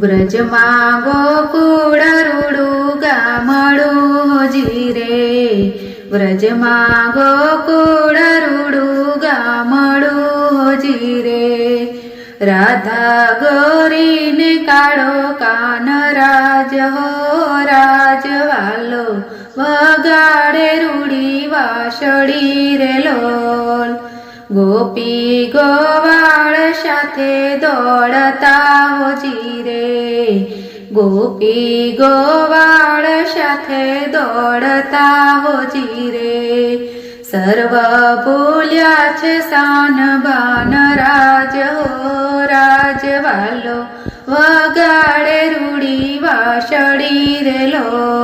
વ્રજમાં ગોકુળ રૂડું ગામડું હોજી રે, વ્રજમાં ગોકુળ રૂડું ગામડું હોજી રે. રાધા ગોરીને કાળો કાન રાજ હો રાજવાલો, વગાડે રૂડી વાસળી રે લોલ. ગોપી ગોવાળ સાથે દોડતા હોજી રે, ગોપી ગોવાળ સાથે દોડતા હોજી રે. સર્વ ભૂલ્યા છે સાન બાન રાજ હો રાજવાલો, વગાડે રૂડી વાસળી રે લોલ.